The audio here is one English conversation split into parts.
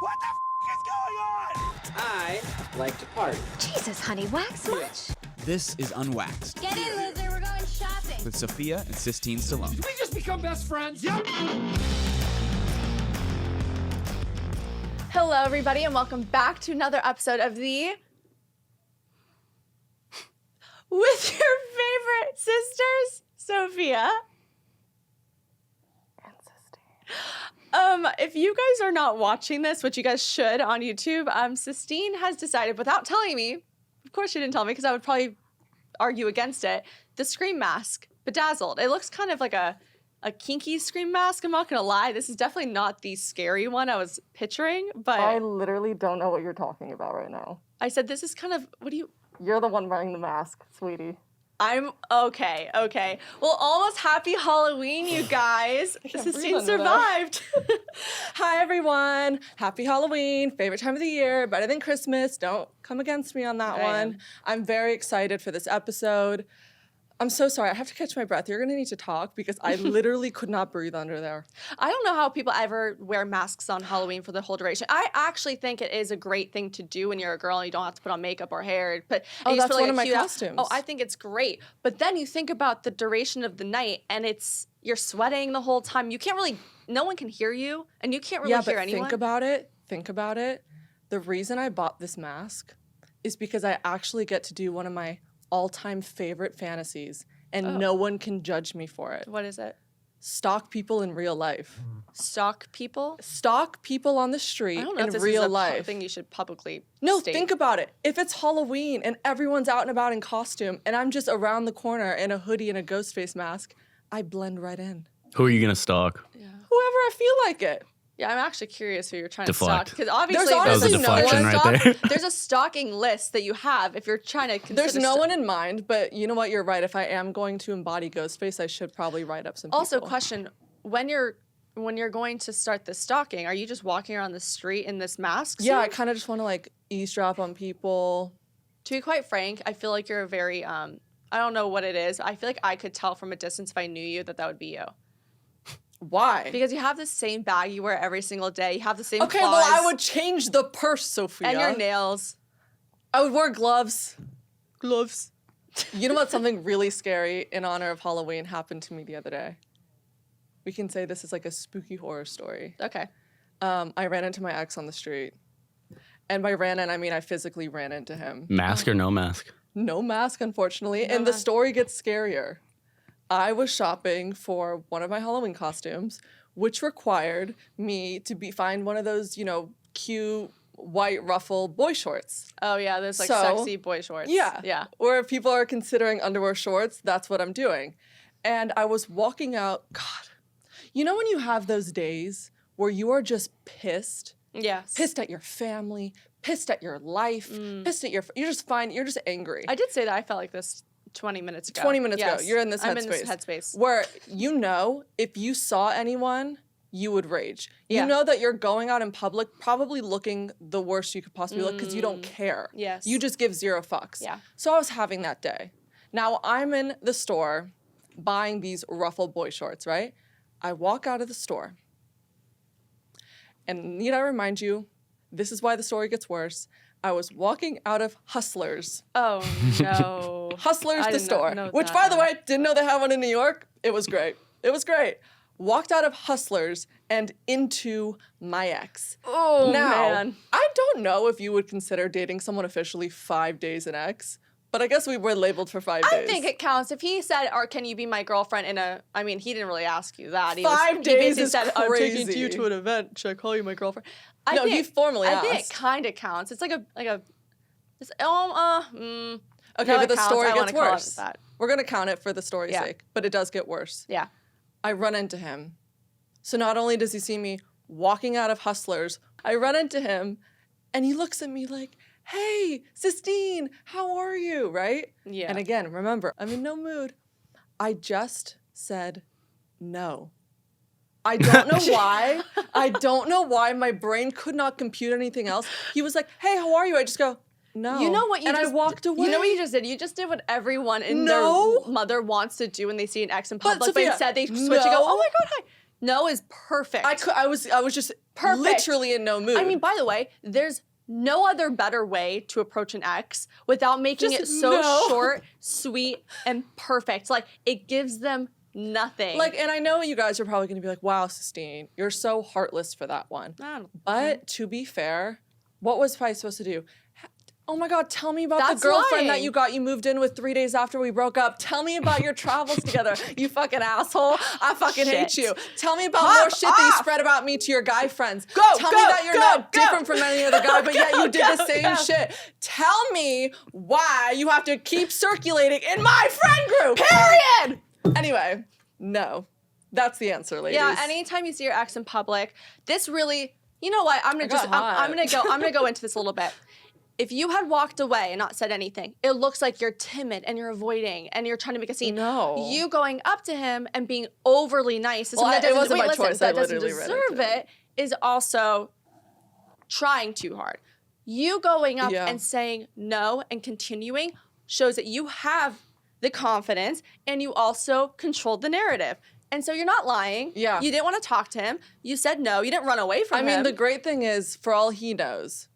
What the is going on? I like to party. Jesus, honey, wax much? This is Unwaxed Get in, loser, we're going shopping. with Sophia and Sistine Stallone. Did we just become best friends? Yep. Hello, everybody, and welcome back to another episode of the with your favorite sisters, Sophia and Sistine. If you guys are not watching this, which you guys should on YouTube, Sistine has decided, without telling me, of course she didn't tell me because I would probably argue against it, the Scream mask, Bedazzled. It looks kind of like a kinky Scream mask, I'm not gonna lie. This is definitely not the scary one I was picturing, but I literally don't know what you're talking about right now. I said this is kind of, You're the one wearing the mask, sweetie. I'm okay. Well, almost happy Halloween, you guys. Sistine survived. Hi, everyone. Happy Halloween. Favorite time of the year. Better than Christmas. Don't come against me on that one. I'm very excited for this episode. I'm so sorry. I have to catch my breath. You're going to need to talk because I literally could not breathe under there. I don't know how people ever wear masks on Halloween for the whole duration. I actually think it is a great thing to do when you're a girl and you don't have to put on makeup or hair. But that's one of my costumes. Oh, I think it's great. But then you think about the duration of the night and you're sweating the whole time. You can't really, no one can hear you and you can't really hear anyone. Think about it. The reason I bought this mask is because I actually get to do one of my all-time favorite fantasies, and no one can judge me for it. What is it? Stalk people in real life. Stalk people? Stalk people on the street I don't know in if this real is a life. thing you should publicly state. Think about it. If it's Halloween and everyone's out and about in costume, and I'm just around the corner in a hoodie and a ghost face mask, I blend right in. Who are you going to stalk? Whoever I feel like it. Yeah, I'm actually curious who you're trying Deflect. to stalk. Because obviously, That was a deflection right there. There's a stalking list that you have if you're trying to consider. There's no one in mind, but you know what? You're right. If I am going to embody Ghostface, I should probably write up some Also, people. question, when you're going to start the stalking, are you just walking around the street in this mask? Yeah, suit? I kind of just want to like eavesdrop on people. To be quite frank, I feel like you're a very, I don't know what it is. I feel like I could tell from a distance if I knew you that would be you. Why? Because you have the same bag you wear every single day. You have the same Okay, claws. well, I would change the purse, Sophia. And your nails. I would wear gloves. Gloves. You know what? Something really scary in honor of Halloween happened to me the other day. We can say this is like a spooky horror story. Okay. I ran into my ex on the street. And by ran in, I mean I physically ran into him. Mask or no mask? No mask, unfortunately. And the story gets scarier. I was shopping for one of my Halloween costumes, which required me to find one of those, cute white ruffle boy shorts. Oh, yeah, there's sexy boy shorts. Yeah. Or if people are considering underwear shorts, that's what I'm doing. And I was walking out. God, you know when you have those days where you are just pissed? Yes. Pissed at your family, pissed at your life, pissed at you're just angry. I did say that I felt like this 20 minutes ago. 20 minutes ago. Yes. You're in this headspace. I'm in this headspace. Where if you saw anyone, you would rage. Yeah. You know that you're going out in public probably looking the worst you could possibly look because you don't care. Yes. You just give zero fucks. Yeah. So I was having that day. Now I'm in the store buying these ruffled boy shorts, right? I walk out of the store. And need I remind you, this is why the story gets worse. I was walking out of Hustlers. Oh, no. Hustlers, I the did store. not know Which, that, by the no. way, didn't know they had one in New York. It was great. Walked out of Hustlers and into my ex. Oh, now, man. I don't know if you would consider dating someone officially 5 days an ex, but I guess we were labeled for 5 days. I think it counts. If he said, or can you be my girlfriend he didn't really ask you that. He 5 days he is said, I'm taking crazy. you to an event. Should I call you my girlfriend? He formally asked. I think it kind of counts. It's okay, but no, the it counts. story I gets wanna call it worse. that. We're going to count it for the story's Yeah. sake, but it does get worse. Yeah. I run into him. So not only does he see me walking out of Hustlers, I run into him and he looks at me like, hey, Sistine, how are you, right? Yeah. And again, remember, I'm in no mood. I just said no. I don't know why. I don't know why my brain could not compute anything else. He was like, hey, how are you? I just go, no. You know what you and just I walked away. You know what you just did? You just did what everyone and No. their mother wants to do when they see an ex in public, but Sophia, instead they switch and go, no. oh my God, hi. No is perfect. I was just Perfect. literally in no mood. I mean, by the way, there's no other better way to approach an ex without making Just it so no. short, sweet, and perfect. Like, it gives them nothing. like, and I know you guys are probably gonna be like, wow, Sistine, you're so heartless for that one. But to be fair, what was Pi supposed to do? Oh my God, tell me about That's the girlfriend lying. that you moved in with 3 days after we broke up. Tell me about your travels together, you fucking asshole. I fucking hate Shit. you. Tell me about Pop more shit that you off. spread about me to your guy friends. Go, Tell go, me that you're go, not go. different from any other guy, but yet you did the same go. shit. Tell me why you have to keep circulating in my friend group. period! Anyway, no. That's the answer, ladies. Yeah, anytime you see your ex in public, this really, you know what? I'm got hot. I'm gonna go into this a little bit. If you had walked away and not said anything, it looks like you're timid and you're avoiding and you're trying to make a scene. No. You going up to him and being overly nice, Well, that it doesn't, wasn't my listen, choice. that I doesn't literally ran deserve into it, is also trying too hard. You going up Yeah. and saying no and continuing shows that you have the confidence and you also controlled the narrative. And so you're not lying. Yeah. You didn't want to talk to him. You said no. You didn't run away from I him. mean, the great thing is, for all he knows,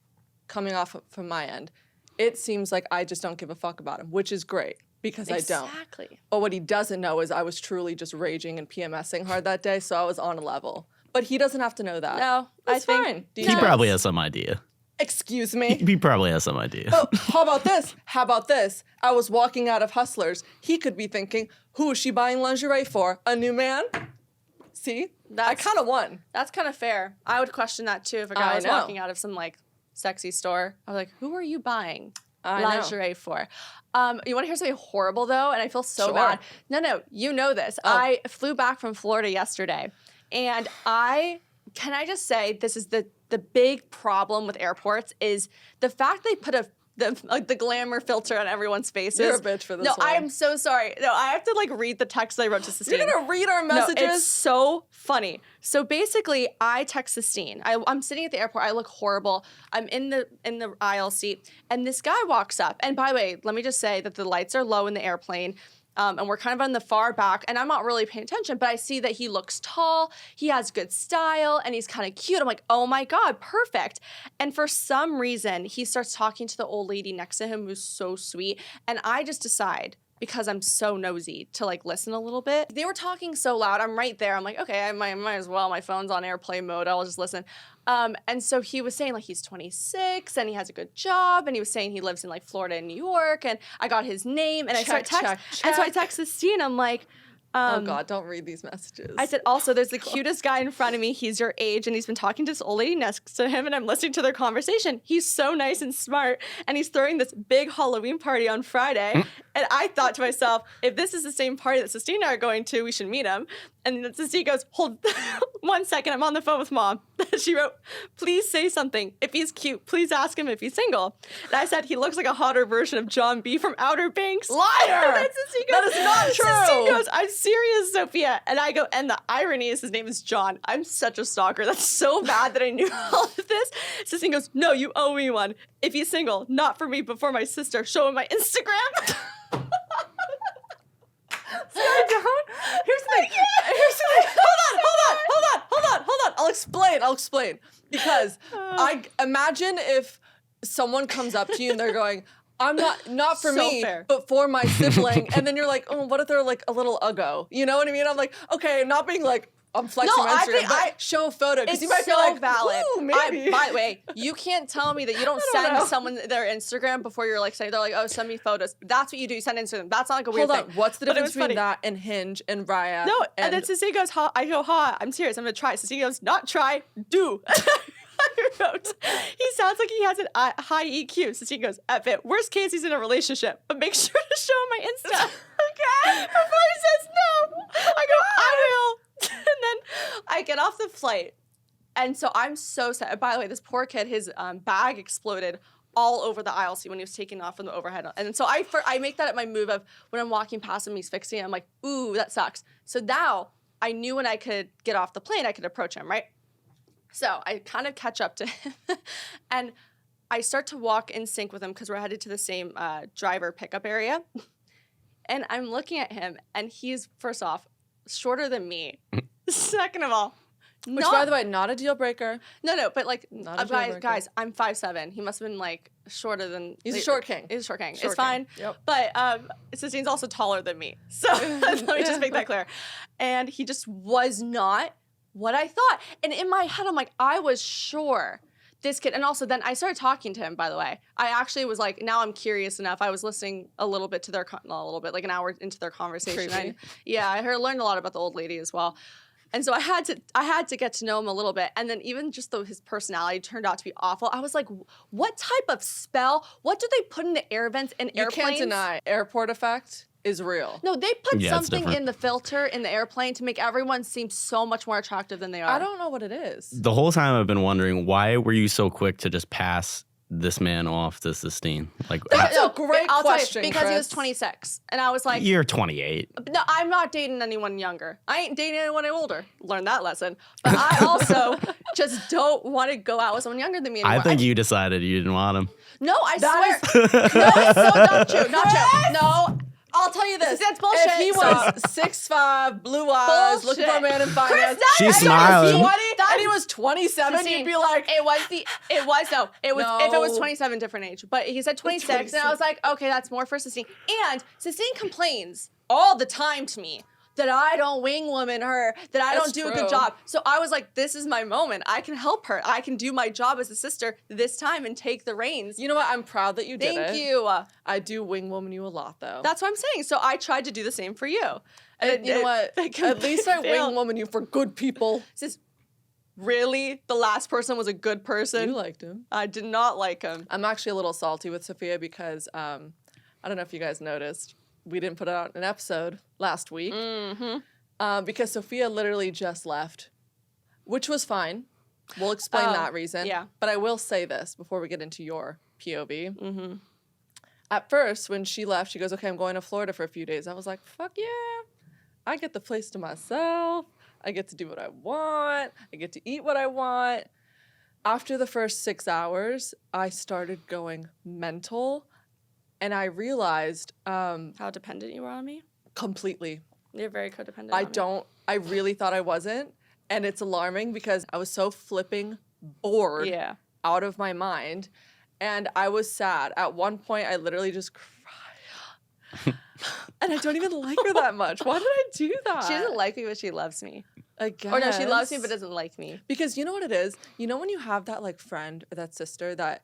coming off from my end, it seems like I just don't give a fuck about him, which is great because I don't. Exactly. But what he doesn't know is I was truly just raging and PMSing hard that day, so I was on a level. But he doesn't have to know that. No, That's I think fine. Do He you- probably has some idea. Excuse me. He probably has some idea. Oh, how about this? How about this? I was walking out of Hustlers. He could be thinking, who is she buying lingerie for? A new man? See? I That's- kind of won. That's kind of fair. I would question that too if a guy I was know. walking out of some like sexy store. I was like, who are you buying I know. lingerie for? You want to hear something horrible though? And I feel so Sure. bad. No, you know this. I flew back from Florida yesterday, and can I just say this is the big problem with airports is the fact they put the glamour filter on everyone's faces. You're a bitch for this No, one. I am so sorry. No, I have to like read the text I wrote to Sistine. You're going to read our messages? No, it's so funny. So basically, I text Sistine. I'm sitting at the airport. I look horrible. I'm in the aisle seat, and this guy walks up. And by the way, let me just say that the lights are low in the airplane. And we're kind of on the far back, and I'm not really paying attention, but I see that he looks tall, he has good style, and he's kind of cute. I'm like, oh my God, perfect. And for some reason, he starts talking to the old lady next to him who's so sweet, and I just decide, because I'm so nosy, to like listen a little bit. They were talking so loud, I'm right there. I'm like, okay, I might as well. My phone's on airplane mode, I'll just listen. And so he was saying like he's 26 and he has a good job, and he was saying he lives in like Florida and New York, and I got his name, and I Check, start text, check, and so I check. text Sistine. I'm like, Oh God, don't read these messages. I said, also, there's the cutest guy in front of me. He's your age, and he's been talking to this old lady next to him, and I'm listening to their conversation. He's so nice and smart, and he's throwing this big Halloween party on Friday. And I thought to myself, if this is the same party that Sistine and I are going to, we should meet him. And then Sistine goes, hold 1 second, I'm on the phone with Mom. She wrote, please say something. If he's cute, please ask him if he's single. And I said, he looks like a hotter version of John B. from Outer Banks. Liar! And then Sistine That goes, is not true. Sistine goes, I'm serious, Sophia. And I go, and the irony is his name is John. I'm such a stalker. That's so bad that I knew all of this. Sistine goes, no, you owe me one. If he's single, not for me, but for my sister. Show him my Instagram. Here's the thing. Hold on. I'll explain. Because I imagine if someone comes up to you and they're going, I'm not for So me, fair. but for my sibling. And then you're like, oh, what if they're like a little uggo? You know what I mean? I'm like, okay, not being like, I'm flexing No, my I Instagram, think but show a photo. Because It's you might so be like, valid. ooh, maybe. By the way, you can't tell me that you don't don't send know. someone their Instagram before you're like saying, they're like, oh, send me photos. That's what you do. You send Instagram. That's not like a weird Hold on, thing. what's the But it difference was between funny. that and Hinge and Raya? No, and then Cecilia goes, ha, I go, ha, I'm serious, I'm gonna try. Cecilia goes, not try, do. I wrote, he sounds like he has a high EQ. Cecilia goes, F it. Worst case, he's in a relationship, but make sure to show him my Insta. Okay? Before he says no. I go, I will. And then I get off the flight. And so I'm so sad. By the way, this poor kid, his bag exploded all over the aisle seat when he was taking off from the overhead. And so I make that at my move of when I'm walking past him, he's fixing it. I'm like, ooh, that sucks. So now I knew when I could get off the plane, I could approach him, right? So I kind of catch up to him and I start to walk in sync with him because we're headed to the same driver pickup area. And I'm looking at him and he's, first off, shorter than me. Second of all, Which, by the way, not a deal breaker. no, but like, Not a deal breaker. guys, I'm 5'7". He must have been like shorter than. He's a short king. He's a short king. Short It's fine. king. Yep. But Sistine's also taller than me, so let me just make that clear. And he just was not what I thought. And in my head, I'm like, I was sure this kid. And also, then I started talking to him. By the way, I actually was like, now I'm curious enough. I was listening a little bit to their, not a little bit, like an hour into their conversation. Creepy. I learned a lot about the old lady as well. And so I had to get to know him a little bit. And then even just though his personality turned out to be awful, I was like, what type of spell? What do they put in the air vents in airplanes? You can't deny airport effect is real. No, they put Yeah, it's something different. in the filter in the airplane to make everyone seem so much more attractive than they are. I don't know what it is. The whole time I've been wondering, why were you so quick to just pass this man off to Sistine? Like, That's a great I'll question, tell you, because he was Chris. 26. And I was like, you're 28. no, I'm not dating anyone younger. I ain't dating anyone older. Learned that lesson. But I also just don't want to go out with someone younger than me anymore. I think you decided you didn't want him. No, I That swear. No, it's so not true. Not true. No. I'll tell you this. That's bullshit. If he was 6'5", blue eyes, looking for a man in finance, She's and he was smiling. 20, and he was 27, you'd be like, it was if it was No. 27, different age. But he said 26, and I was like, okay, that's more for Sistine. And Sistine complains all the time to me that I don't wing woman her, that I That's don't do a true. good job. So I was like, this is my moment. I can help her. I can do my job as a sister this time and take the reins. you know what? I'm proud that you did it. Thank you. I do wing woman you a lot, though. That's what I'm saying. So I tried to do the same for you. And you know what? At least I wing woman you for good people. This is really the last person was a good person. You liked him. I did not like him. I'm actually a little salty with Sophia because I don't know if you guys noticed, we didn't put out an episode last week because Sophia literally just left, which was fine. We'll explain that reason. yeah. But I will say this before we get into your POV. At first, when she left, she goes, okay, I'm going to Florida for a few days. I was like, fuck yeah. I get the place to myself. I get to do what I want. I get to eat what I want. After the first 6 hours, I started going mental. And I realized How dependent you were on me? completely. You're very codependent on me. I really thought I wasn't. And it's alarming because I was so flipping bored Yeah. out of my mind. And I was sad. At one point, I literally just cried. And I don't even like her that much. Why did I do that? She doesn't like me, but she loves me. I guess. Or no, she loves me, but doesn't like me. Because you know what it is? You know when you have that like friend or that sister that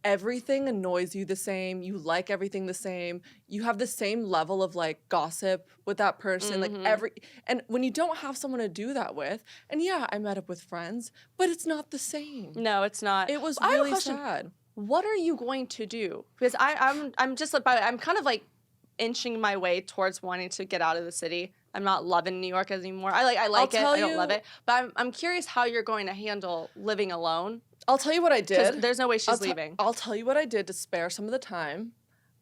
everything annoys you the same, you like everything the same, you have the same level of like gossip with that person, and when you don't have someone to do that with, and yeah, I met up with friends, but it's not the same. No, it's not. It was I have a really question. sad. What are you going to do? Because I'm just about, I'm kind of like inching my way towards wanting to get out of the city. I'm not loving New York anymore. I like it. tell I don't you- love it. But I'm curious how you're going to handle living alone. I'll tell you what I 'Cause did. there's no way she's leaving. I'll tell you what I did to spare some of the time.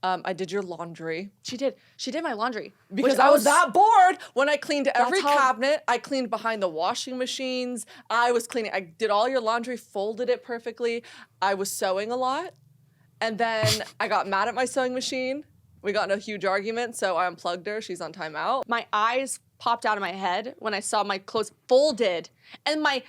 I did your laundry. She did my laundry. Because which I was that bored when I cleaned every how- cabinet. I cleaned behind the washing machines. I was cleaning. I did all your laundry, folded it perfectly. I was sewing a lot. And then I got mad at my sewing machine. We got in a huge argument, so I unplugged her. She's on timeout. My eyes popped out of my head when I saw my clothes folded and my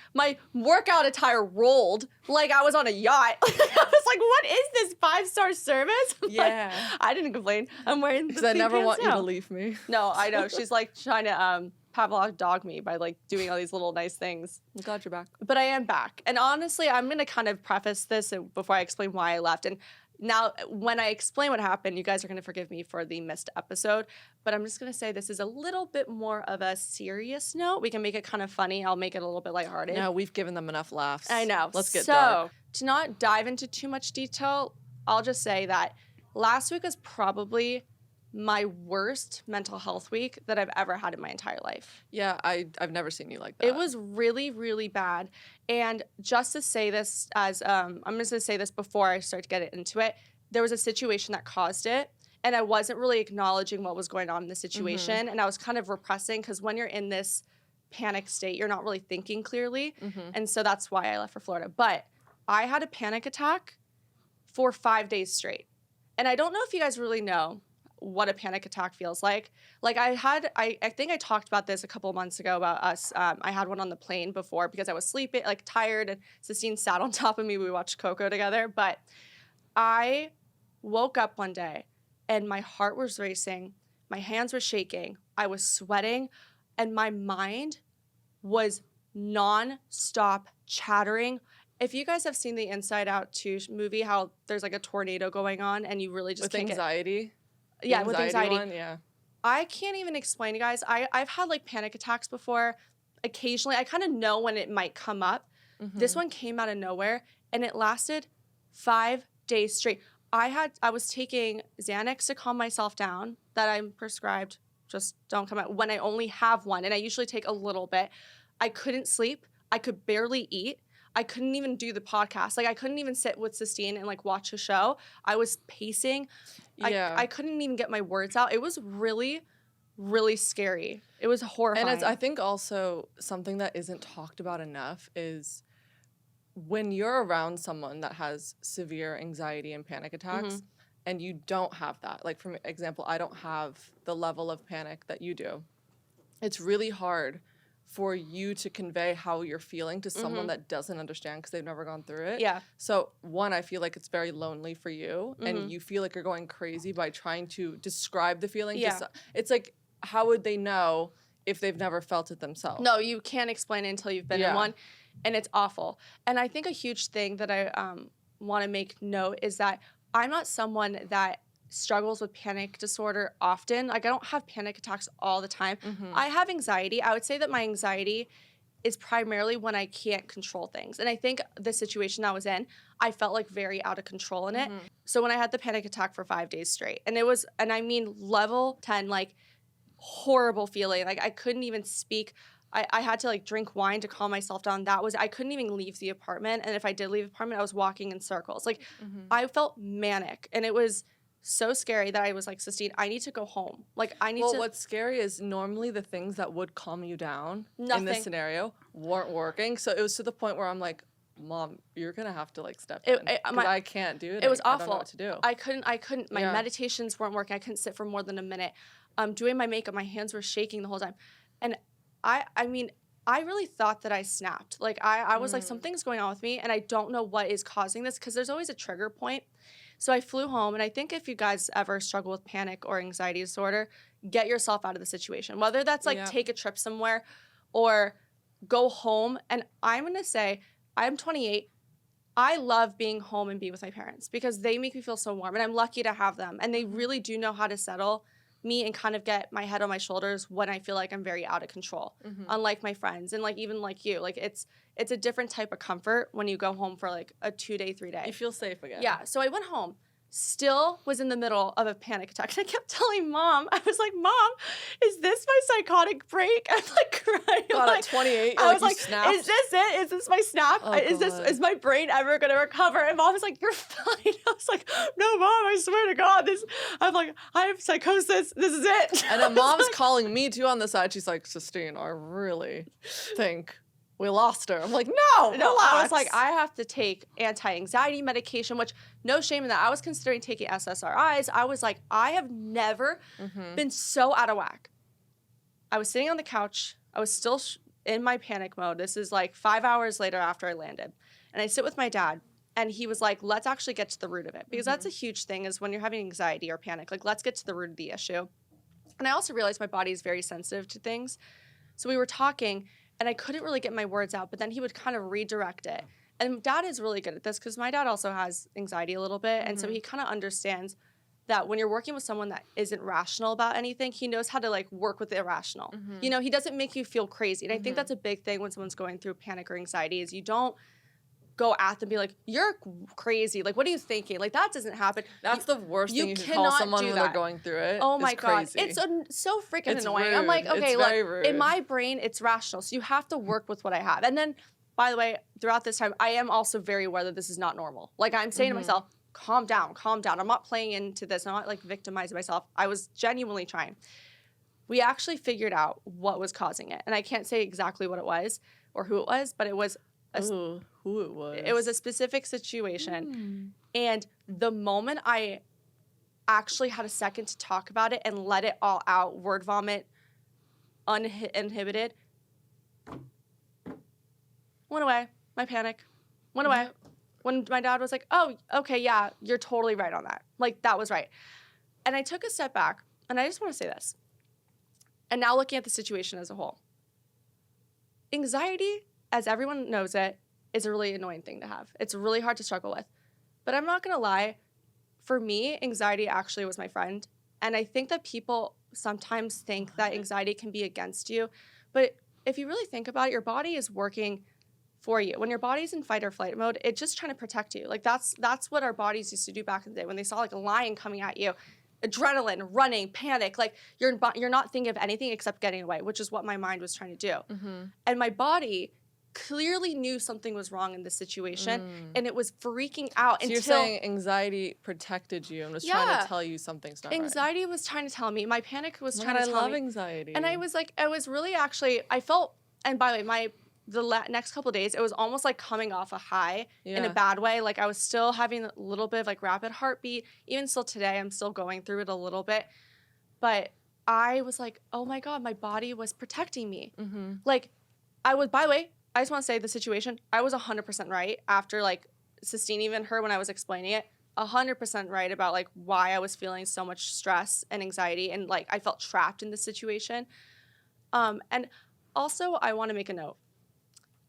workout attire rolled like I was on a yacht. I was like, what is this 5-star service? I'm Yeah. like, I didn't complain. I'm wearing the Because I pink never pants want you now. to leave me. No, I know. She's like trying to Pavlov dog me by like doing all these little nice things. I'm glad you're back. But I am back. And honestly, I'm going to kind of preface this before I explain why I left. And now, when I explain what happened, you guys are going to forgive me for the missed episode. But I'm just going to say this is a little bit more of a serious note. We can make it kind of funny. I'll make it a little bit lighthearted. No, we've given them enough laughs. I know. Let's get so, dark. to not dive into too much detail, I'll just say that last week was probably my worst mental health week that I've ever had in my entire life. Yeah, I've never seen you like that. It was really, really bad. And just to say this as, I'm just gonna say this before I start to get into it, there was a situation that caused it. And I wasn't really acknowledging what was going on in the situation. And I was kind of repressing because when you're in this panic state, you're not really thinking clearly. And so that's why I left for Florida. But I had a panic attack for 5 days straight. And I don't know if you guys really know what a panic attack feels like. Like I think I talked about this a couple months ago about us. I had one on the plane before because I was sleeping, like tired, and Sistine sat on top of me. We watched Coco together. But I woke up one day and my heart was racing. My hands were shaking. I was sweating and my mind was non-stop chattering. If you guys have seen the Inside Out 2 movie, how there's like a tornado going on and you really just With can't anxiety? Yeah, with anxiety. One? Yeah. I can't even explain, you guys. I've had like panic attacks before. Occasionally, I kind of know when it might come up. This one came out of nowhere and it lasted 5 days straight. I was taking Xanax to calm myself down that I'm prescribed. Just don't come out when I only have one. And I usually take a little bit. I couldn't sleep. I could barely eat. I couldn't even do the podcast. Like I couldn't even sit with Sistine and like watch a show. I was pacing. Yeah. I couldn't even get my words out. It was really, really scary. It was horrifying. And I think also something that isn't talked about enough is when you're around someone that has severe anxiety and panic attacks and you don't have that. Like for example, I don't have the level of panic that you do. It's really hard for you to convey how you're feeling to someone that doesn't understand because they've never gone through it. Yeah. So one, I feel like it's very lonely for you and you feel like you're going crazy by trying to describe the feeling. Yeah. It's like, how would they know if they've never felt it themselves? No, you can't explain it until you've been in one. And it's awful. And I think a huge thing that I want to make note is that I'm not someone that struggles with panic disorder often. Like I don't have panic attacks all the time. I have anxiety. I would say that my anxiety is primarily when I can't control things. And I think the situation I was in, I felt like very out of control in it. So when I had the panic attack for 5 days straight, and it was, and I mean level 10, like horrible feeling. Like I couldn't even speak. I had to like drink wine to calm myself down. I couldn't even leave the apartment. And if I did leave the apartment, I was walking in circles. Like I felt manic and it was so scary that I was like, Sistine, I need to go home. Like I need to. Well, what's scary is normally the things that would calm you down in this scenario weren't working. So it was to the point where I'm like, Mom, you're gonna have to like step in because I can't do it. It was I awful. don't know what to do. I couldn't. My meditations weren't working. I couldn't sit for more than a minute. Doing my makeup, my hands were shaking the whole time, and I mean, I really thought that I snapped. Like I was like, something's going on with me, and I don't know what is causing this because there's always a trigger point. So I flew home, and I think if you guys ever struggle with panic or anxiety disorder, get yourself out of the situation. Whether that's like take a trip somewhere or go home. And I'm going to say, I'm 28. I love being home and be with my parents because they make me feel so warm, and I'm lucky to have them. And they really do know how to settle me and kind of get my head on my shoulders when I feel like I'm very out of control. Unlike my friends and like even like you, like it's a different type of comfort when you go home for like a 2-day, 3-day. You feel safe again. Yeah. So I went home, still was in the middle of a panic attack. And I kept telling Mom, I was like, Mom, is this my psychotic break? I'm like crying. God, like, at 28, I was like, snapped? is this it? Is this my snap? Oh, Is my brain ever gonna recover? And Mom was like, you're fine. I was like, no, Mom, I swear to God, I'm like, I have psychosis. This is it. And then Mom's calling me too on the side. She's like, Sistine, I really think we lost her. I'm like, no, No, relax. I was like, I have to take anti-anxiety medication, which no shame in that. I was considering taking SSRIs. I was like, I have never been so out of whack. I was sitting on the couch. I was still in my panic mode. This is like 5 hours later after I landed. And I sit with my dad, and he was like, let's actually get to the root of it. Because that's a huge thing is when you're having anxiety or panic, like let's get to the root of the issue. And I also realized my body is very sensitive to things. So we were talking, and I couldn't really get my words out, but then he would kind of redirect it. And Dad is really good at this because my dad also has anxiety a little bit. And so he kind of understands that when you're working with someone that isn't rational about anything, he knows how to like work with the irrational. You know, he doesn't make you feel crazy. And I think that's a big thing when someone's going through panic or anxiety is you don't go at them and be like, you're crazy. Like, what are you thinking? Like, that doesn't happen. That's the worst thing you can call cannot someone do when that. they're going through it. Oh my God. Crazy. It's so freaking It's annoying. I'm rude. like, okay, It's very look, rude. in my brain, it's rational. So you have to work with what I have. And then, by the way, throughout this time, I am also very aware that this is not normal. Like, I'm saying to myself, calm down, calm down. I'm not playing into this. I'm not like victimizing myself. I was genuinely trying. We actually figured out what was causing it. And I can't say exactly what it was or who it was, but it was who it was. It was a specific situation. And the moment I actually had a second to talk about it and let it all out, word vomit, uninhibited, went away. My panic went away. When my dad was like, oh, okay, yeah, you're totally right on that. Like, that was right. And I took a step back, and I just want to say this. And now looking at the situation as a whole. Anxiety, as everyone knows it, is a really annoying thing to have. It's really hard to struggle with. But I'm not going to lie. For me, anxiety actually was my friend. And I think that people sometimes think that anxiety can be against you. But if you really think about it, your body is working for you. When your body's in fight or flight mode, it's just trying to protect you. Like that's what our bodies used to do back in the day when they saw like a lion coming at you. Adrenaline, running, panic, like you're not thinking of anything except getting away, which is what my mind was trying to do. And my body clearly knew something was wrong in this situation, and it was freaking out. So you're saying anxiety protected you and was trying to tell you something's not right. Anxiety was trying to tell me. My panic was trying to tell me. I love anxiety. And I was really actually, I felt, and by the way, the next couple of days, it was almost like coming off a high in a bad way. Like I was still having a little bit of like rapid heartbeat. Even still today, I'm still going through it a little bit. But I was like, oh my God, my body was protecting me. Like I was, by the way, I just want to say the situation, I was 100% right after like Sistine, even her when I was explaining it, 100% right about like why I was feeling so much stress and anxiety and like I felt trapped in this situation. And also I want to make a note.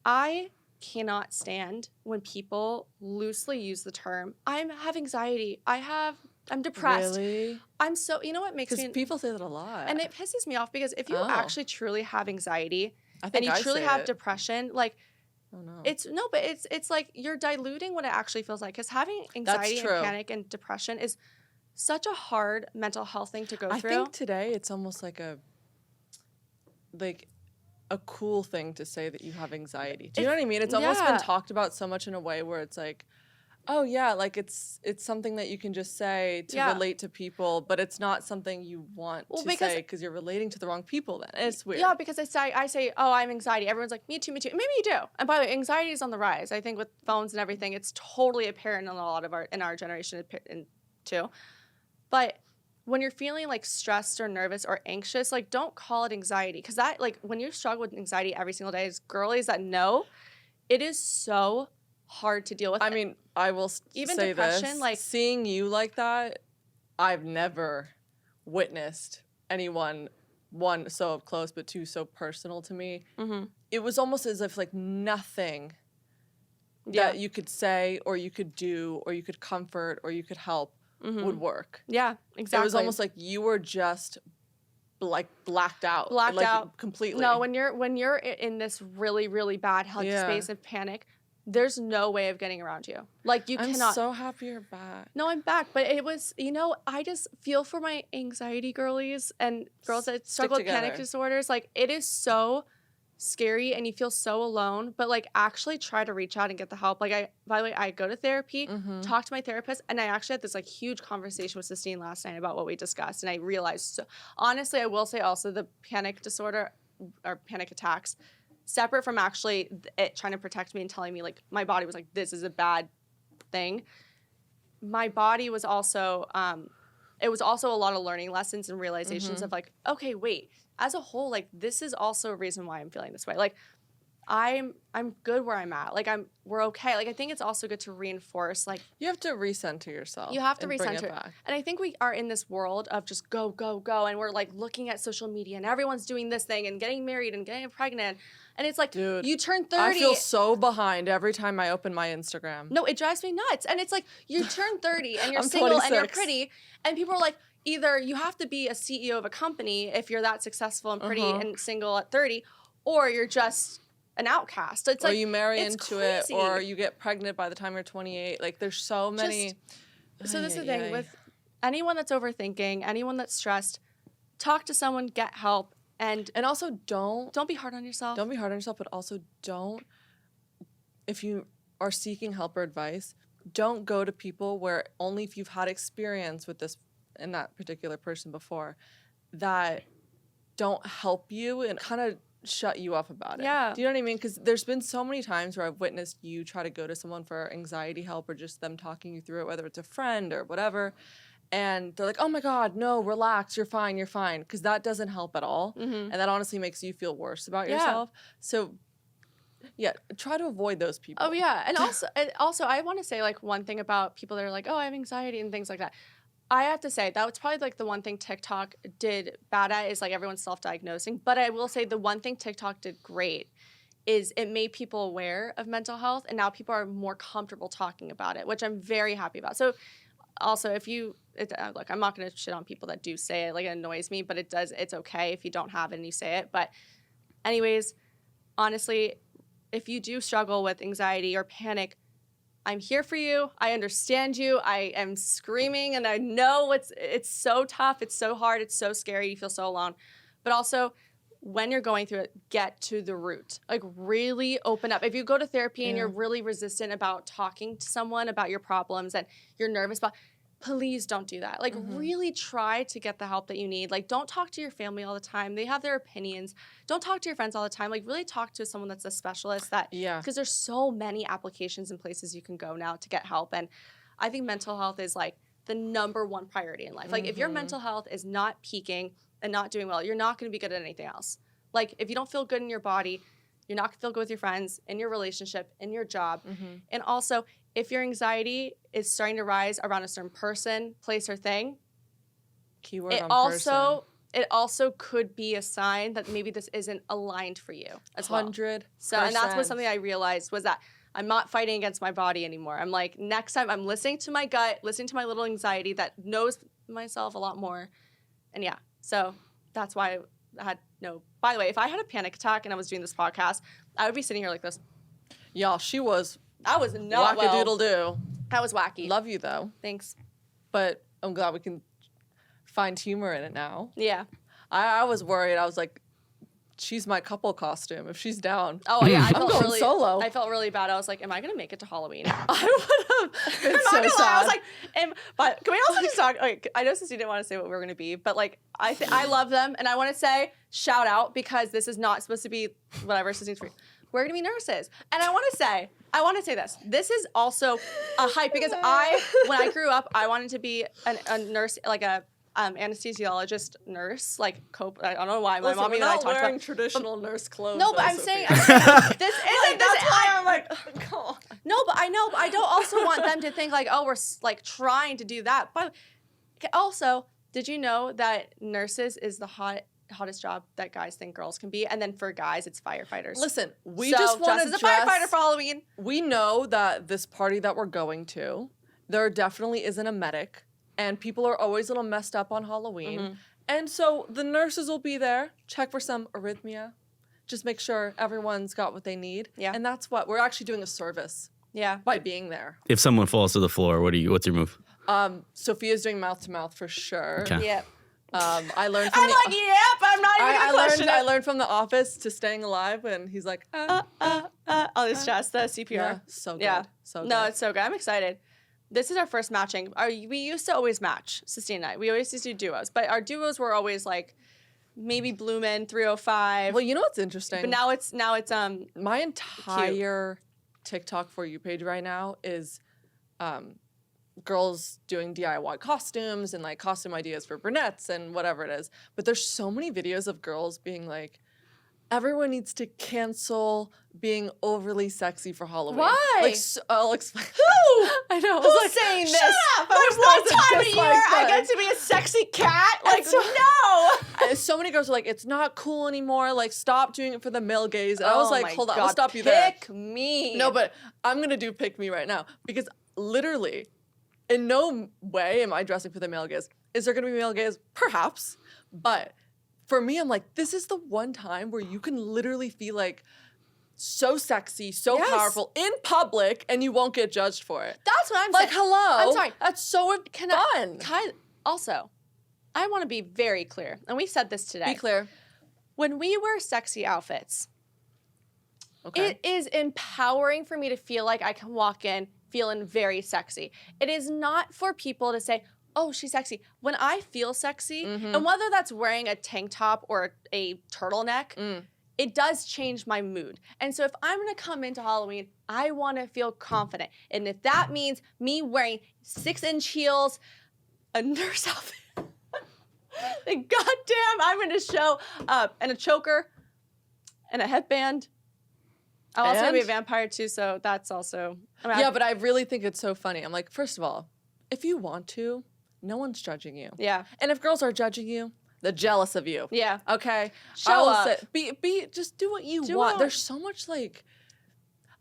I cannot stand when people loosely use the term, I have anxiety, I'm depressed. Really? I'm so, you know what makes me... Because people say that a lot. And it pisses me off because if you actually truly have anxiety and you I truly say have it. depression, like, Oh, no. it's like you're diluting what it actually feels like. Because having anxiety and panic and depression is such a hard mental health thing to go through. I think today it's almost like a cool thing to say that you have anxiety. Do you know what I mean? It's almost been talked about so much in a way where it's like, oh yeah, like it's something that you can just say to relate to people, but it's not something you want to say because you're relating to the wrong people then. It's weird. Yeah, because I say, oh, I'm anxiety. Everyone's like, me too, me too. Maybe you do. And by the way, anxiety is on the rise. I think with phones and everything, it's totally apparent in a lot of our generation too. But when you're feeling like stressed or nervous or anxious, like don't call it anxiety. Because that, like when you struggle with anxiety every single day, as girlies that know, it is so hard to deal with. I mean, I will even say depression, this, like seeing you like that, I've never witnessed anyone, one, so up close, but two, so personal to me. It was almost as if like nothing that you could say or you could do or you could comfort or you could help would work. Yeah, exactly. It was almost like you were just like blacked out completely. No, when you're in this really, really bad space of panic, there's no way of getting around you. Like you cannot. I'm so happy you're back. No, I'm back. But it was, I just feel for my anxiety girlies and girls that struggle with panic disorders. Like it is so scary and you feel so alone, but like actually try to reach out and get the help. Like by the way, I go to therapy, talk to my therapist, and I actually had this like huge conversation with Sistine last night about what we discussed. And I realized, so honestly, I will say also the panic disorder or panic attacks, separate from actually it trying to protect me and telling me like my body was like, this is a bad thing. My body was also, it was also a lot of learning lessons and realizations of like, okay, wait, as a whole, like this is also a reason why I'm feeling this way. Like I'm good where I'm at. Like we're okay. Like I think it's also good to reinforce like you have to recenter yourself. You have to recenter. And I think we are in this world of just go, go, go. And we're like looking at social media and everyone's doing this thing and getting married and getting pregnant. And it's like, dude, you turn 30. I feel so behind every time I open my Instagram. No, it drives me nuts. And it's like, you turn 30 and you're single 26. And you're pretty. And people are like, either you have to be a CEO of a company if you're that successful and pretty and single at 30, or you're just an outcast. It's like, or you marry into crazy. It, or you get pregnant by the time you're 28. Like there's so many. So this is the thing with anyone that's overthinking, anyone that's stressed, talk to someone, get help. And also don't be hard on yourself. Don't be hard on yourself, but also don't, if you are seeking help or advice, don't go to people where only if you've had experience with this and that particular person before that don't help you and kind of shut you up about it. Yeah. Do you know what I mean? Because there's been so many times where I've witnessed you try to go to someone for anxiety help or just them talking you through it, whether it's a friend or whatever, and they're like, oh my God, no, relax, you're fine, because that doesn't help at all. And that honestly makes you feel worse about yourself. So yeah, try to avoid those people. Oh yeah, and also I want to say like one thing about people that are like, oh, I have anxiety and things like that. I have to say that was probably like the one thing TikTok did bad at is like everyone's self-diagnosing. But I will say the one thing TikTok did great is it made people aware of mental health, and now people are more comfortable talking about it, which I'm very happy about. So also, if you look, I'm not going to shit on people that do say it, like it annoys me, but it's okay if you don't have it and you say it. But anyways, honestly, if you do struggle with anxiety or panic, I'm here for you. I understand you. I am screaming, and I know it's so tough. It's so hard. It's so scary. You feel so alone. But also, when you're going through it, get to the root. Like, really open up. If you go to therapy and you're really resistant about talking to someone about your problems and you're nervous about, please don't do that. Like, really try to get the help that you need. Like, don't talk to your family all the time. They have their opinions. Don't talk to your friends all the time. Like, really talk to someone that's a specialist. Because there's so many applications and places you can go now to get help. And I think mental health is, like, the #1 priority in life. Like, if your mental health is not peaking and not doing well, you're not going to be good at anything else. Like, if you don't feel good in your body, you're not going to feel good with your friends, in your relationship, in your job. And also, if your anxiety is starting to rise around a certain person, place, or thing, Keyword it on also could be a sign that maybe this isn't aligned for you as well. 100%. So, and that's what something I realized was that I'm not fighting against my body anymore. I'm like, next time I'm listening to my gut, listening to my little anxiety that knows myself a lot more. And yeah, so that's why I had by the way, if I had a panic attack and I was doing this podcast, I would be sitting here like this. Y'all, she was I was not wackadoodle-doo. That was wacky. Love you, though. Thanks. But I'm glad we can find humor in it now. Yeah. I was worried. I was like, she's my couple costume if she's down. Oh, yeah. I'm going solo. I felt really bad. I was like, am I going to make it to Halloween? I would have been so sad. I was like, but can we also just talk, like, I know Sistine didn't want to say what we were going to be, but like, I love them, and I want to say, shout out, because this is not supposed to be whatever Sistine's free. We're going to be nurses. And I want to say this. This is also a hype, because when I grew up, I wanted to be a nurse, like a anesthesiologist nurse, like I don't know why my mom and I talked wearing about traditional nurse clothes. No, but though, I'm Sophia. saying this isn't. That's why I'm like, oh, come on. No, but I know. But I don't also want them to think like, oh, we're like trying to do that. But also, did you know that nurses is the hottest job that guys think girls can be, and then for guys, it's firefighters. Listen, we just want to as a firefighter for Halloween. We know that this party that we're going to, there definitely isn't a medic. And people are always a little messed up on Halloween. And so the nurses will be there, check for some arrhythmia, just make sure everyone's got what they need. Yeah. And that's what, we're actually doing a service by being there. If someone falls to the floor, what's your move? Sophia's doing mouth to mouth for sure. Okay. Yep. I learned from I'm like, yep, I'm not even gonna question it. I learned from The Office to Staying Alive, and he's like, on his chest, the CPR. Yeah, so good. Yeah. So good. No, it's so good. I'm excited. This is our first matching. We used to always match, Sistine and I. We always used to do duos, but our duos were always like maybe Blue Men 305. Well, you know what's interesting? But now it's my entire TikTok For You page right now is girls doing DIY costumes and like costume ideas for brunettes and whatever it is. But there's so many videos of girls being like, everyone needs to cancel being overly sexy for Halloween. Why? Like, I'll explain. Who? I know. Who's like, saying this? Shut up! There's one time a year I get to be a sexy cat? Like, no! And so many girls are like, it's not cool anymore. Like, stop doing it for the male gaze. And I was like, hold on, I'll stop you there. Pick me. No, but I'm going to do pick me right now. Because literally, in no way am I dressing for the male gaze. Is there going to be male gaze? Perhaps. But for me, I'm like, this is the one time where you can literally feel like so sexy, so powerful in public, and you won't get judged for it. That's what I'm like, saying. hello. I'm sorry. That's so fun. Also, I want to be very clear, and we said this today. Be clear. When we wear sexy outfits, Okay. it is empowering for me to feel like I can walk in feeling very sexy. It is not for people to say, oh, she's sexy. When I feel sexy, and whether that's wearing a tank top or a turtleneck, it does change my mood. And so if I'm gonna come into Halloween, I wanna feel confident. And if that means me wearing 6-inch heels, a nurse outfit. Like, goddamn, I'm going to show up. And a choker and a headband. I'm also going to be a vampire too, so that's also... Yeah, but I really think it's so funny. I'm like, first of all, if you want to, no one's judging you. Yeah. And if girls are judging you, they're jealous of you. Yeah. Okay? Show up. Just do what you Do want. what- There's so much, like...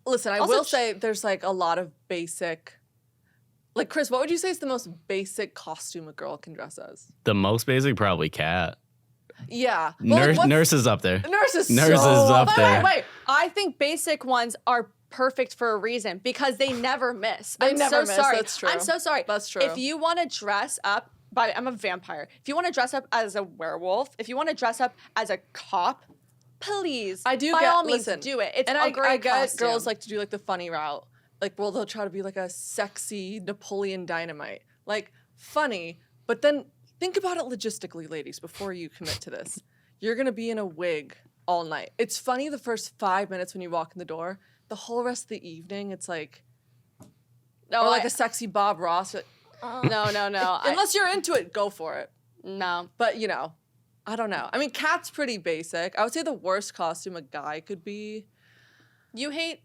Listen, I Also will say there's, like, a lot of basic... Like, Chris, what would you say is the most basic costume a girl can dress as? The most basic, probably cat. Yeah. Well, like, Nurse is up there. Nurse is Nurse is so up there. Wait. I think basic ones are perfect for a reason because they never miss. They I'm never so miss, sorry. that's true. I'm so sorry. That's true. If you want to dress up, I'm a vampire. If you want to dress up as a werewolf, if you want to dress up as a cop, please, I do by get, all means, listen, do it. It's and a I great get costume. girls like to do like the funny route. Like, well, they'll try to be like a sexy Napoleon Dynamite. Like, funny, but then think about it logistically, ladies, before you commit to this. You're gonna be in a wig all night. It's funny the first 5 minutes when you walk in the door. The whole rest of the evening, it's like, No, or like a sexy Bob Ross. Like, no. unless you're into it, go for it. No. But, you know, I don't know. I mean, cat's pretty basic. I would say the worst costume a guy could be. You hate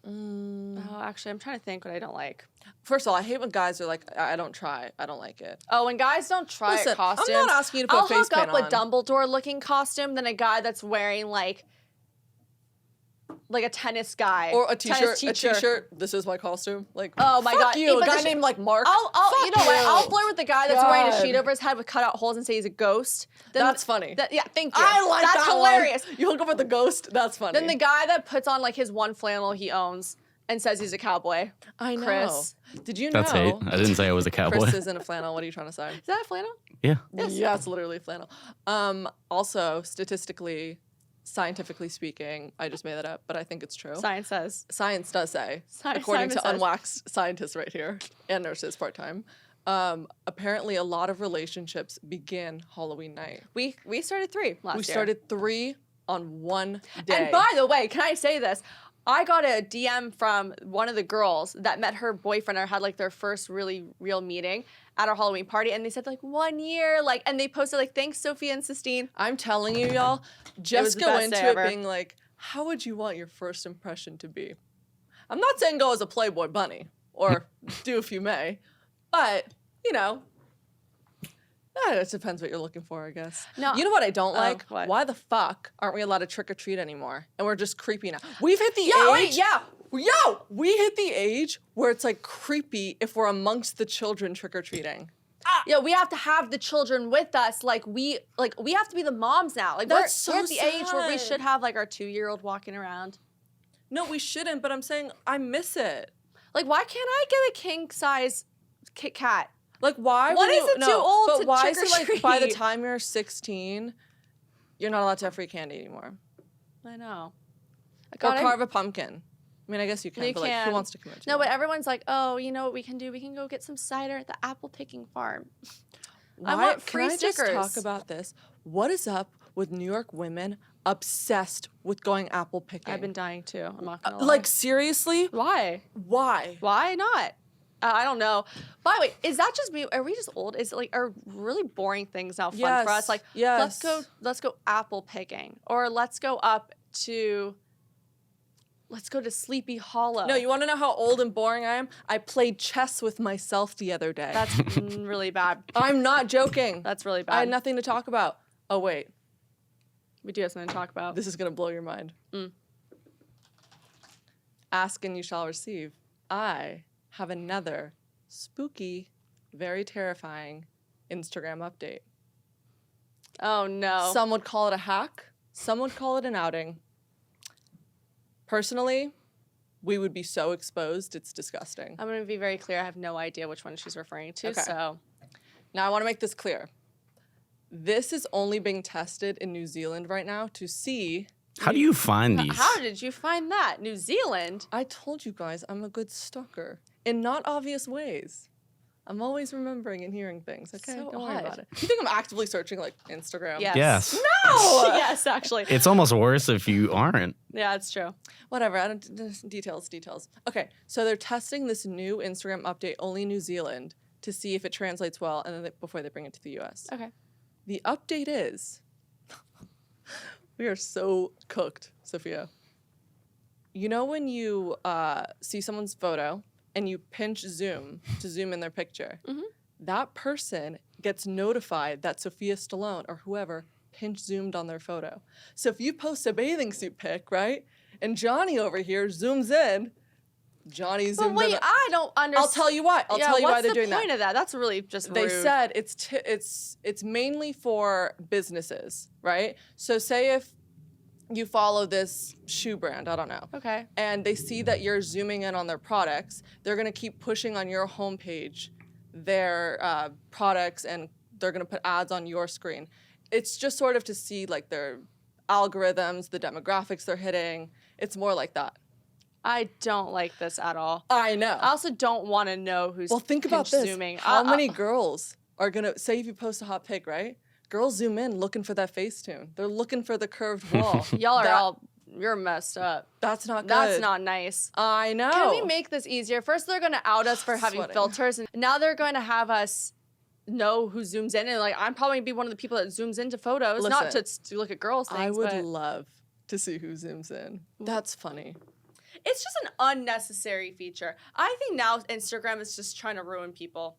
Oh, actually, I'm trying to think what I don't like. First of all, I hate when guys are like, I don't try. I don't like it. Oh, when guys don't try Listen, a costume. I'm not asking you to put I'll face hook up paint a on. Dumbledore-looking costume than a guy that's wearing like a tennis guy Or a tennis t-shirt. teacher. A t-shirt. This is my costume. Like, Oh my fuck god! you. But A guy the named like Mark. I'll you know what? I'll flirt with the guy that's wearing a God. sheet over his head with cutout holes and say he's a ghost. Then That's funny. yeah, thank you. I like That's that hilarious. one. You hook up with the ghost. That's funny. Then the guy that puts on like his one flannel he owns and says he's a cowboy. I know. Chris. Did you know? That's hate. I didn't say I was a cowboy. Chris isn't a flannel. What are you trying to say? Is that a flannel? Yeah. Yeah, it's literally flannel. Also, statistically, scientifically speaking, I just made that up, but I think it's true. Science says. Science does say, Science according to says. Unwaxed scientists right here, and nurses part-time, apparently a lot of relationships begin Halloween night. We started 3 last year. We started 3 on one day. And by the way, can I say this? I got a DM from one of the girls that met her boyfriend or had like their first really real meeting at our Halloween party, and they said like 1 year, like, and they posted like, thanks Sophia and Sistine. I'm telling you, y'all, just the go best into day it ever. being like, how would you want your first impression to be? I'm not saying go as a Playboy bunny, or do if you may, but, you know, it depends what you're looking for, I guess. No. You know what I don't like? what? Why the fuck aren't we allowed to trick-or-treat anymore? And we're just creepy now. We've hit the Yeah, age. wait, yeah. Yo, we hit the age where it's like creepy if we're amongst the children trick-or-treating. Yeah, we have to have the children with us. Like we have to be the moms now. Like That's we're so at the age where we sad. should have like our 2-year-old walking around. No, we shouldn't, but I'm saying I miss it. Like, why can't I get a king size Kit Kat? Like, why? When when is you- it too old but to why is it like by the trick-or-treat? time you're 16, you're not allowed to have free candy anymore? I know. Or God, carve a pumpkin. I mean, I guess you can, You but like, who can. wants to commit to No, that? but everyone's like, oh, you know what we can do? We can go get some cider at the apple picking farm. I Why- want free Can I just stickers. talk about this? What is up with New York women obsessed with going apple picking? I've been dying too. I'm not gonna lie. like, seriously? why? Why? Why not? I don't know. By the way, is that just me? Are we just old? Is it like are really boring things now fun for Yes, us? Like yes. let's go apple picking, or let's go to Sleepy Hollow. No, you want to know how old and boring I am? I played chess with myself the other day. That's really bad. I'm not joking. That's really bad. I had nothing to talk about. Oh, wait. We do have something to talk about. This is going to blow your mind. Ask and you shall receive. I have another spooky, very terrifying Instagram update. Oh no. Some would call it a hack. Some would call it an outing. Personally, we would be so exposed, it's disgusting. I'm gonna be very clear. I have no idea which one she's referring to. Okay. So Now, I want to make this clear. This is only being tested in New Zealand right now to see. How do you find these? how did you find that? New Zealand? I told you guys I'm a good stalker in not obvious ways. I'm always remembering and hearing things, okay? So Don't worry odd. about it. You think I'm actively searching like Instagram? Yes. Yes. No! Yes, actually. It's almost worse if you aren't. Yeah, it's true. Whatever, I don't, details. Okay, so they're testing this new Instagram update only in New Zealand to see if it translates well, and then before they bring it to the U.S. Okay. The update is, we are so cooked, Sophia. You know when you see someone's photo and you pinch zoom to zoom in their picture, that person gets notified that Sophia Stallone or whoever pinch zoomed on their photo. So if you post a bathing suit pic, right, and Johnny over here zooms in, Johnny zoomed in. But wait, I don't understand. I'll tell you why. I'll tell you why they're doing that. What's the point of that? That's really just They rude. said it's mainly for businesses, right? So say if you follow this shoe brand, I don't know. Okay. And they see that you're zooming in on their products, they're gonna keep pushing on your homepage their products, and they're gonna put ads on your screen. It's just sort of to see like their algorithms, the demographics they're hitting. It's more like that. I don't like this at all. I know. I also don't want to know who's Well, think about pinch this. zooming. How many girls are gonna say if you post a hot pic, right? Girls zoom in looking for that Facetune. They're looking for the curved wall. Y'all are That- you're messed up. That's not good. That's not nice. I know. Can we make this easier? First, they're going to out us for having Sweating. filters, and now they're going to have us know who zooms in. And like, I'm probably going to be one of the people that zooms into photos, not Listen, to look at girls' things. I would but love to see who zooms in. That's funny. it's just an unnecessary feature. I think now Instagram is just trying to ruin people.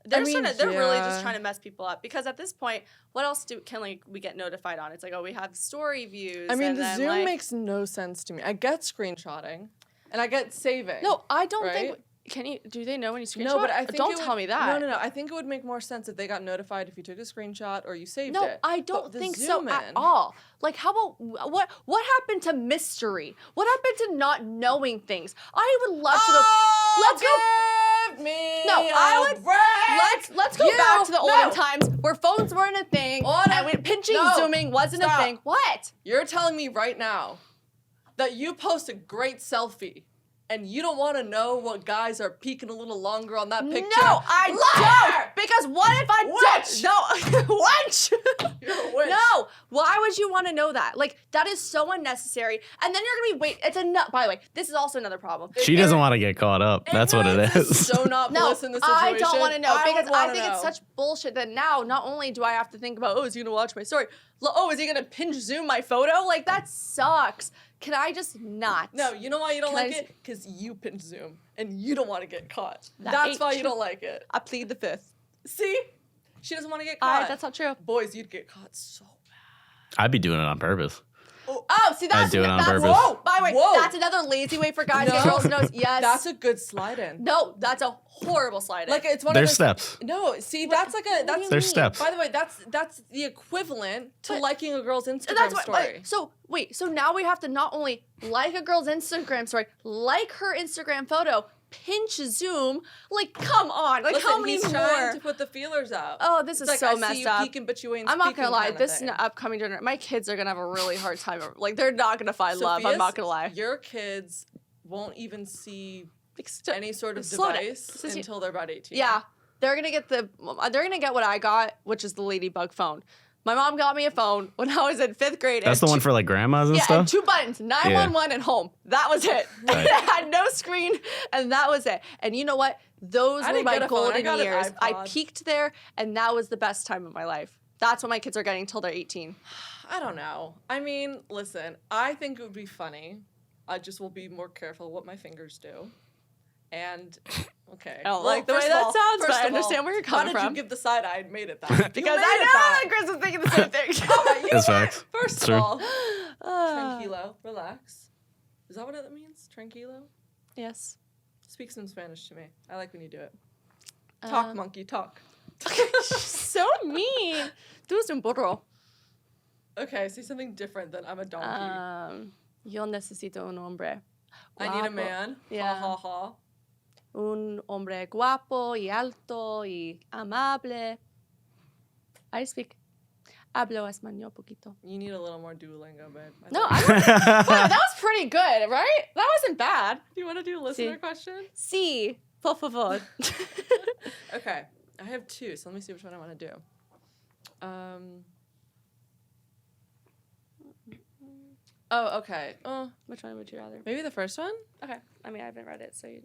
They're really just trying to mess people up, because at this point, what else can we get notified on? It's like, oh, we have story views. I mean, and the then, zoom like, makes no sense to me. I get screenshotting, and I get saving. No, I don't right? think. Can you? Do they know when you screenshot? No, but I think don't tell me that. No. I think it would make more sense if they got notified if you took a screenshot or you saved No, it. I But don't the think so zoom at in- all. Like, how about what happened to mystery? What happened to not knowing things? I would love to go. Let's go. Give me No, I would. break. Let's go back to the olden times where phones weren't a thing and pinching, zooming wasn't Stop. a thing. What? You're telling me right now that you post a great selfie and you don't want to know what guys are peeking a little longer on that picture? No, I Liar! don't. Because what if I Witch! don't? No, witch. You're a witch. No. Why would you want to know that? Like, that is so unnecessary. And then you're gonna be it's a by the way, this is also another problem. She doesn't want to get caught up. That's what it Ignorance is. So not No, bliss in the situation. I don't want to know, because would I wanna think it's know. such bullshit that now not only do I have to think about, oh, is he gonna watch my story? Oh, is he gonna pinch zoom my photo? Like, that sucks. Can I just not? No, you know why you don't Can I like just- it? Because you pinch zoom and you don't want to get caught. That That's ain't why you true. don't like it. I plead the fifth. See? She doesn't want to get caught. That's not true. Boys, you'd get caught so bad. I'd be doing it on purpose. Oh, see, that's do it on that's purpose. whoa. By the way, Whoa. that's another lazy way for guys to No. get girls' nose. Yes. That's a good slide in. no, that's a horrible slide. Like it's one There's of those steps. No, see, that's like a that's There's steps. By the way, that's the equivalent to But- liking a girl's Instagram that's what. story. So now we have to not only like a girl's Instagram story, like her Instagram photo, pinch zoom. Like, come on. Like, Listen, how many he's more? trying to put the feelers out. Oh, this is It's like, so I messed see you up. peeking, but you ain't I'm not speaking gonna lie. kinda This thing. upcoming generation, my kids are gonna have a really hard time. Like, they're not gonna find love. I'm Sophia's- not gonna lie. Your kids won't even see any sort of Slow down. device This is- until they're about 18. Yeah, they're gonna get what I got, which is the Ladybug phone. My mom got me a phone when I was in 5th grade. That's the one for like grandmas and Yeah, and stuff? 2 buttons, 911 and home. That was it. Right. It had no screen, and that was it. And you know what? Those I were didn't my get a phone. I golden got an years. I iPod. peaked there, and that was the best time of my life. That's what my kids are getting until they're 18. I don't know. I mean, listen, I think it would be funny. I just will be more careful what my fingers do. And, okay. I don't like the way first of that all- sounds, but first I of all, understand where you're coming How did from. you give the side eye and made it that? Because I know that Chris was thinking the same thing. That's facts. First It's of true. all, Ah. tranquilo, relax. Is that what it means? Tranquilo? Yes. Speak some Spanish to me. I like when you do it. Talk, monkey, talk. So mean. Tú eres un burro. Okay, say something different than I'm a donkey. Yo necesito un hombre. I need a guapo. man. Yeah. Ha ha ha. Un hombre guapo y alto y amable. I speak. Hablo español poquito. You need a little more Duolingo, babe. No, think. Wow, that was pretty good, right? That wasn't bad. Do you want to do a listener Sí. question? Sí, por favor. Okay, I have 2, so let me see which one I want to do. Oh, okay. Which one would you rather? Maybe the first one? Okay. I mean, I haven't read it, so you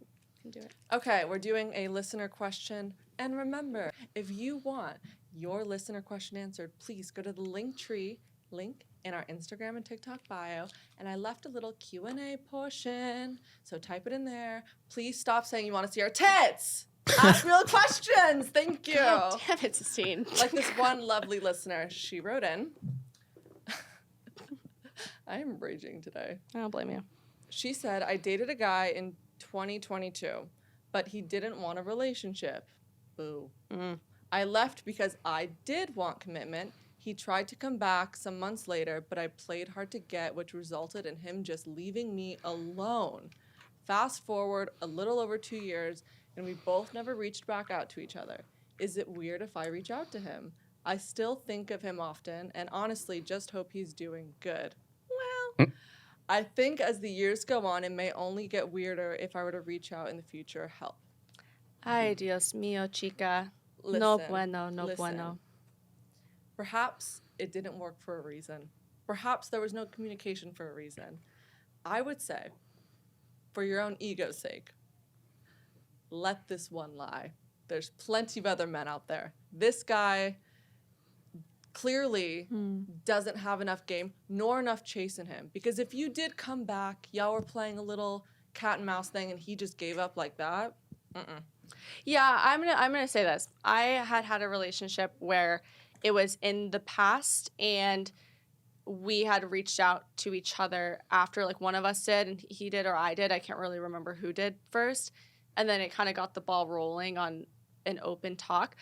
can do it. Okay, we're doing a listener question. And remember, if you want your listener question answered, please go to the Linktree link in our Instagram and TikTok bio. And I left a little Q&A portion, so type it in there. Please stop saying you want to see our tits. Ask real questions. Thank you. God damn it, Sistine. Like this one lovely listener, she wrote in. I am raging today. I don't blame you. She said, I dated a guy in 2022, but he didn't want a relationship. Boo. I left because I did want commitment. He tried to come back some months later, but I played hard to get, which resulted in him just leaving me alone. Fast forward a little over 2 years, and we both never reached back out to each other. Is it weird if I reach out to him? I still think of him often, and honestly just hope he's doing good. Well, I think as the years go on, it may only get weirder if I were to reach out in the future. Help. Ay, Dios mío, chica. No Listen, bueno, no listen. bueno. Perhaps it didn't work for a reason. Perhaps there was no communication for a reason. I would say, for your own ego's sake, let this one lie. There's plenty of other men out there. This guy clearly doesn't have enough game nor enough chase in him. Because if you did come back, y'all were playing a little cat and mouse thing and he just gave up like that, Yeah, I'm gonna say this. I had a relationship where it was in the past and we had reached out to each other after, like, one of us did, and he did or I did. I can't really remember who did first. And then it kind of got the ball rolling on an open talk.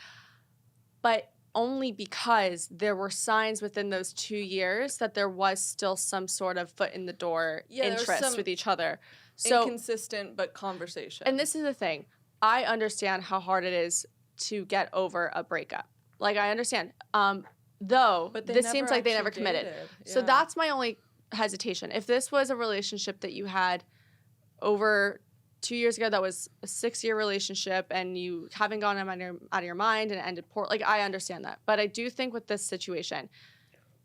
But only because there were signs within those 2 years that there was still some sort of foot in the door interest with each other. So inconsistent but conversation. And this is the thing. I understand how hard it is to get over a breakup. Like, I understand. Though, But they this never seems like they never actually committed. dated. So Yeah. that's my only hesitation. If this was a relationship that you had over 2 years ago that was a 6-year relationship and you haven't gone out of your mind and it ended poor, like, I understand that. But I do think with this situation,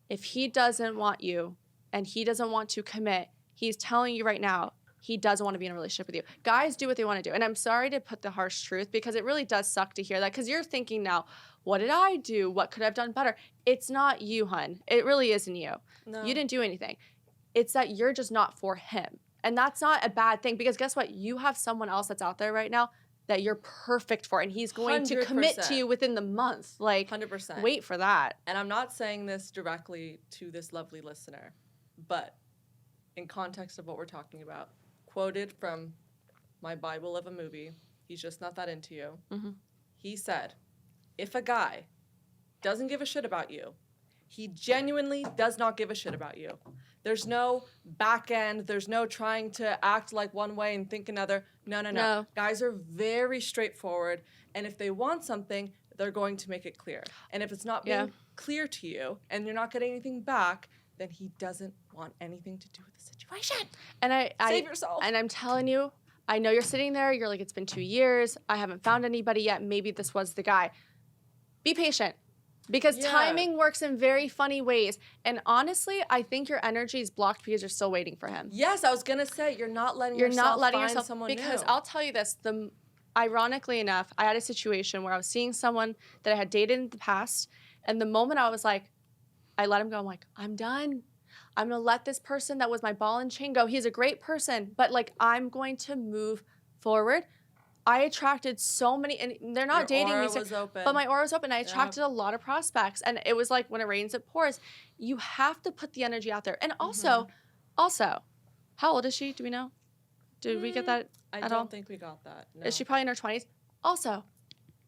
if he doesn't want you and he doesn't want to commit, he's telling you right now, he doesn't want to be in a relationship with you. Guys do what they want to do. And I'm sorry to put the harsh truth because it really does suck to hear that because you're thinking now, what did I do? What could I have done better? It's not you, hun. It really isn't you. No. You didn't do anything. It's that you're just not for him. And that's not a bad thing because guess what? You have someone else that's out there right now that you're perfect for and he's going to commit to 100%. you within the month. Like, 100%. wait for that. And I'm not saying this directly to this lovely listener, but in context of what we're talking about, quoted from my Bible of a movie, He's Just Not That Into You. He said, if a guy doesn't give a shit about you, he genuinely does not give a shit about you. There's no back end. There's no trying to act like one way and think another. No. Guys are very straightforward. And if they want something, they're going to make it clear. And if it's not being clear to you and you're not getting anything back, then he doesn't want anything to do with the situation. And Save yourself. And I'm telling you, I know you're sitting there. You're like, it's been 2 years. I haven't found anybody yet. Maybe this was the guy. Be patient. Because timing works in very funny ways. And honestly, I think your energy is blocked because you're still waiting for him. Yes, I was going to say, you're not letting yourself find someone because new. I'll tell you this, ironically enough, I had a situation where I was seeing someone that I had dated in the past, and the moment I was like, I let him go, I'm like, I'm done. I'm going to let this person that was my ball and chain go. He's a great person, but like, I'm going to move forward. I attracted so many, and they're not dating me. Was open. But my aura was open. I attracted a lot of prospects, and it was like when it rains, it pours. You have to put the energy out there. And also, how old is she? Do we know? Did we get that I at don't all? think we got that. No. Is she probably in her 20s? Also,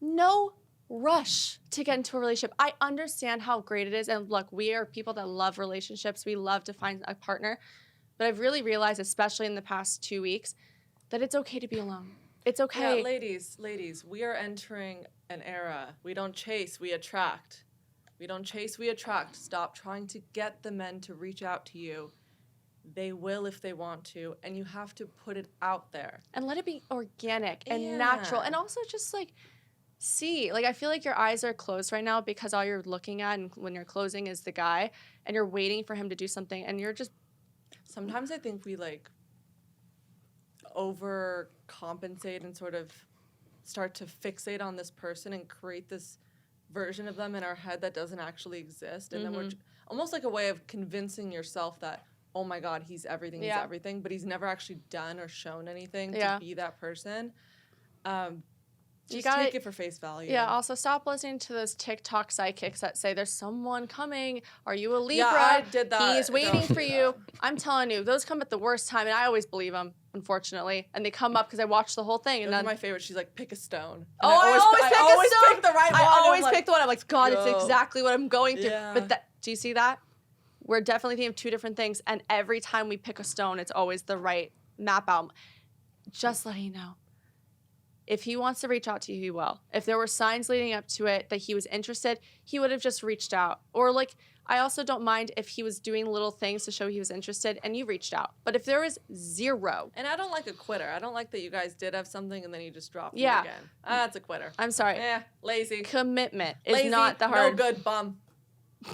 no rush to get into a relationship. I understand how great it is. And look, we are people that love relationships. We love to find a partner. But I've really realized, especially in the past 2 weeks, that it's okay to be alone. It's okay. Yeah, ladies, we are entering an era. We don't chase, we attract. We don't chase, we attract. Stop trying to get the men to reach out to you. They will if they want to, and you have to put it out there. And let it be organic and natural. And also just like see. Like, I feel like your eyes are closed right now because all you're looking at and when you're closing is the guy, and you're waiting for him to do something, and you're just... Sometimes I think we like overcompensate and sort of start to fixate on this person and create this version of them in our head that doesn't actually exist. And then we're almost like a way of convincing yourself that, oh my God, he's everything, he's everything, but he's never actually done or shown anything to be that person. Just take it for face value. Yeah, also stop listening to those TikTok psychics that say there's someone coming. Are you a Libra? Yeah, I did that. He's waiting for you. I'm telling you, those come at the worst time, and I always believe them, unfortunately. And they come up because I watched the whole thing. And Those then are my favorite. She's like, pick a stone. I And always pick the right one. I always I'm like, pick the one. I'm like, God, yo. it's exactly what I'm going through. Yeah. But do you see that? We're definitely thinking of two different things, and every time we pick a stone, it's always the right map out. Just letting you know. If he wants to reach out to you, he will. If there were signs leading up to it that he was interested, he would have just reached out. Or like, I also don't mind if he was doing little things to show he was interested and you reached out. But if there was zero. And I don't like a quitter. I don't like that you guys did have something and then you just dropped it Yeah. again. That's a quitter. I'm sorry. Lazy. Commitment is Lazy, not the hard. no good, bum.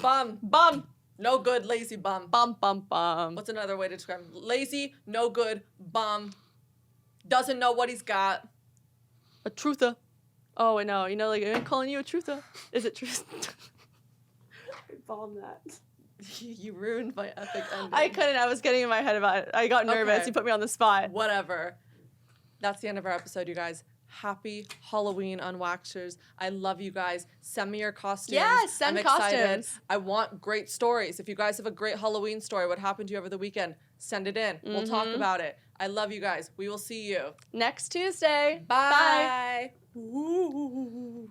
Bum. Bum. No good, lazy bum. Bum, bum, bum. What's another way to describe him? Lazy, no good, bum. Doesn't know what he's got. A truther. Oh, I know. You know, like, I'm calling you a truther. Is it truth? I bombed that. You ruined my epic ending. I couldn't. I was getting in my head about it. I got nervous. Okay. You put me on the spot. Whatever. That's the end of our episode, you guys. Happy Halloween, Unwaxers. I love you guys. Send me your costumes. Yes, send I'm excited. costumes. I want great stories. If you guys have a great Halloween story, what happened to you over the weekend, send it in. We'll talk about it. I love you guys. We will see you Next Tuesday. Bye. Bye.